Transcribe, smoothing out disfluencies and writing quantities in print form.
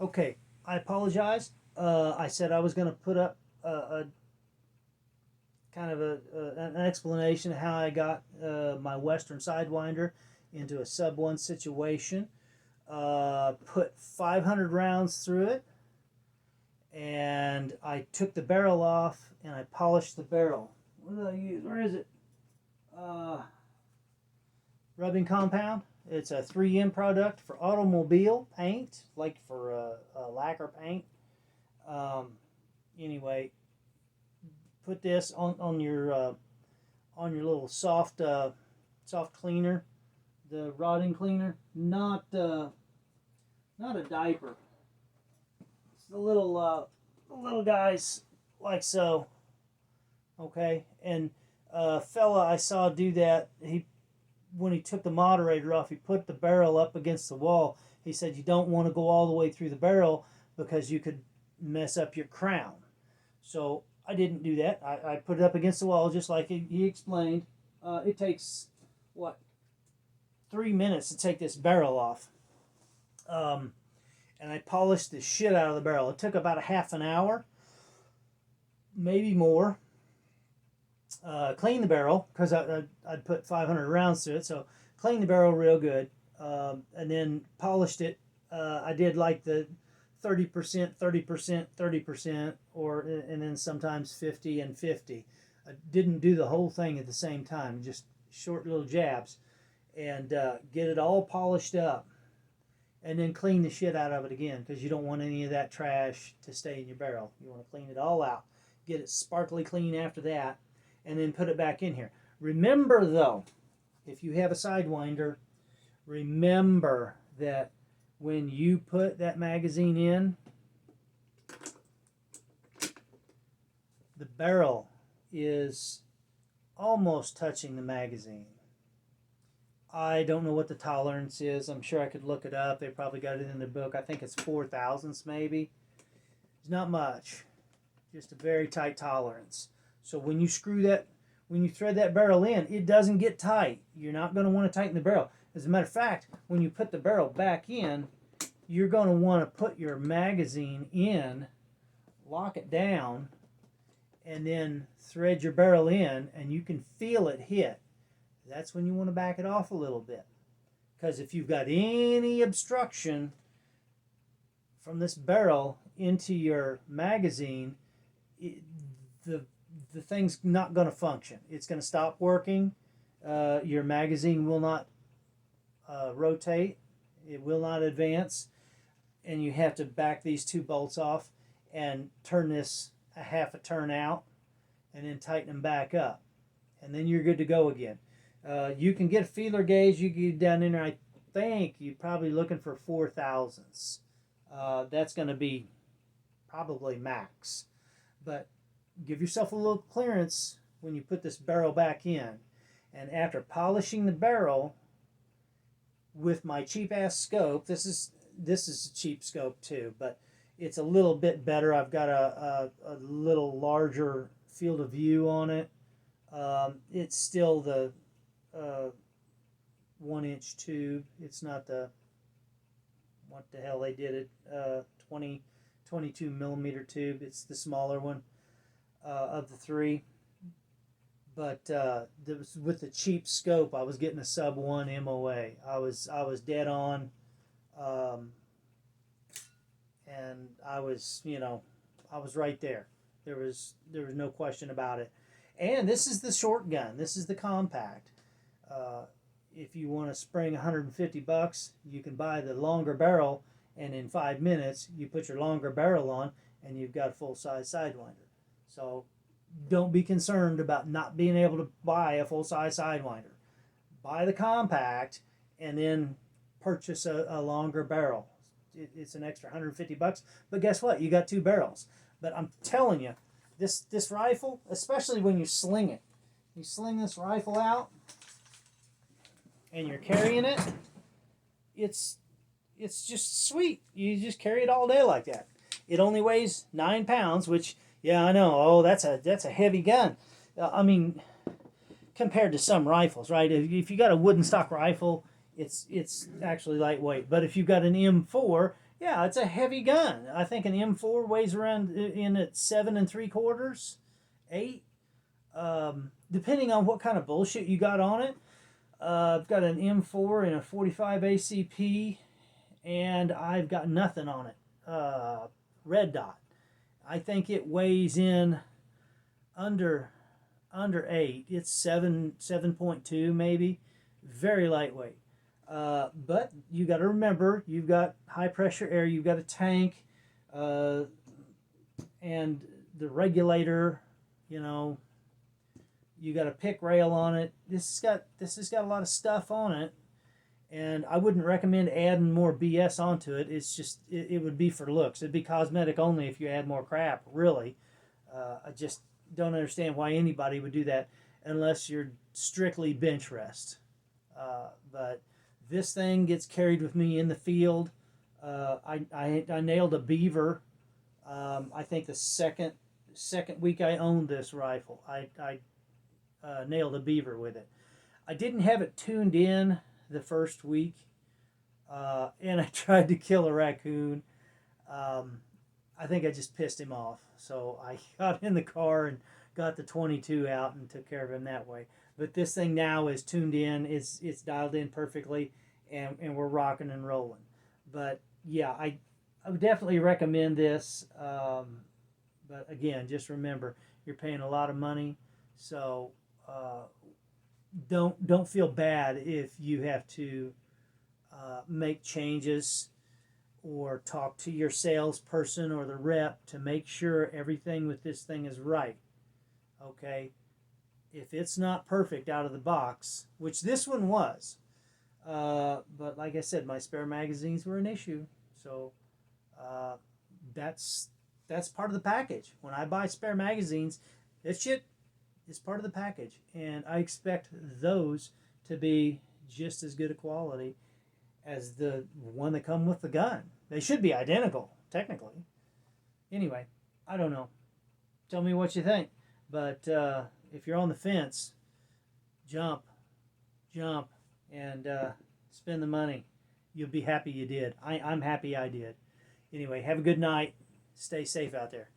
Okay, I apologize. I said I was going to put up a kind of an explanation of how I got my Western Sidewinder into a sub 1 situation. Put 500 rounds through it, and I took the barrel off and I polished the barrel. What did I use? Where is it? Uh, Rubbing compound. It's a 3M product for automobile paint, like for lacquer paint. Um, anyway, put this on your little soft cleaner, the rodding cleaner, not a diaper. It's the little guys like so. Okay, and fella I saw do that. He when he took the moderator off, he put the barrel up against the wall. He said you don't want to go all the way through the barrel because you could mess up your crown. So I didn't do that. I put it up against the wall just like he explained. It takes, what, 3 minutes to take this barrel off. And I polished the shit out of the barrel. It took about a half an hour, maybe more. Clean the barrel because I'd put 500 rounds through it. So clean the barrel real good, and then polished it. I did like the 30%, 30%, 30%, or and then sometimes 50 and 50. I didn't do the whole thing at the same time, just short little jabs, and get it all polished up, and then clean the shit out of it again because you don't want any of that trash to stay in your barrel. You want to clean it all out, get it sparkly clean after that, and then put it back in here. Remember though, if you have a Sidewinder, remember that when you put that magazine in, the barrel is almost touching the magazine. I don't know what the tolerance is. I'm sure I could look it up. They probably got it in the book. I think it's 4 thousandths maybe. It's not much. Just a very tight tolerance. So when you when you thread that barrel in, it doesn't get tight. You're not going to want to tighten the barrel. As a matter of fact, when you put the barrel back in, you're going to want to put your magazine in, lock it down, and then thread your barrel in, and you can feel it hit. That's when you want to back it off a little bit. Because if you've got any obstruction from this barrel into your magazine, the thing's not going to function. It's going to stop working. Your magazine will not rotate. It will not advance. And you have to back these 2 bolts off and turn this a half a turn out and then tighten them back up. And then you're good to go again. You can get a feeler gauge. You get down in there. I think you're probably looking for 4 thousandths. That's going to be probably max. But give yourself a little clearance when you put this barrel back in. And after polishing the barrel with my cheap ass scope, this is a cheap scope too, but it's a little bit better. I've got a little larger field of view on it. It's still the 1-inch tube. It's not the, what the hell they did it, 22 millimeter tube. It's the smaller one of the 3. But with the cheap scope, I was getting a sub 1 MOA. I was dead on, and I was right there. There was no question about it. And this is the short gun. This is the compact. If you want to spring $150, you can buy the longer barrel, and in 5 minutes you put your longer barrel on, and you've got a full-size Sidewinder. So don't be concerned about not being able to buy a full-size Sidewinder. Buy the compact, and then purchase a longer barrel. It's an extra $150, but guess what? You got 2 barrels. But I'm telling you, this rifle, especially when you sling it, you sling this rifle out, and you're carrying it, it's just sweet. You just carry it all day like that. It only weighs 9 pounds, which, yeah, I know. Oh, that's a heavy gun. I mean, compared to some rifles, right? If you got a wooden stock rifle, it's actually lightweight. But if you've got an M4, Yeah, it's a heavy gun. I think an M4 weighs around in at 7 3/4, 8, depending on what kind of bullshit you got on it. I've got an M4 and a 45 ACP, and I've got nothing on it. Red dot. I think it weighs in under 8. It's 7.2 maybe, very lightweight. But you got to remember, you've got high pressure air, you've got a tank, and the regulator. You know, you got a pick rail on it. This has got a lot of stuff on it, and I wouldn't recommend adding more BS onto it. It's just it would be for looks. It'd be cosmetic only if you add more crap. Really, I just don't understand why anybody would do that unless you're strictly bench rest. But this thing gets carried with me in the field. I nailed a beaver. I think the second week I owned this rifle, I nailed a beaver with it. I didn't have it tuned in the first week, and I tried to kill a raccoon. I think I just pissed him off. So I got in the car and got the 22 out and took care of him that way. But this thing now is tuned in. It's dialed in perfectly, and we're rocking and rolling. But yeah, I would definitely recommend this. But again, just remember, you're paying a lot of money, so don't feel bad if you have to make changes or talk to your salesperson or the rep to make sure everything with this thing is right. Okay? If it's not perfect out of the box, which this one was, but like I said, my spare magazines were an issue. So that's part of the package. When I buy spare magazines, that shit is part of the package. And I expect those to be just as good a quality as the one that come with the gun. They should be identical, technically. Anyway, I don't know. Tell me what you think. But if you're on the fence, jump, and spend the money. You'll be happy you did. I'm happy I did. Anyway, have a good night. Stay safe out there.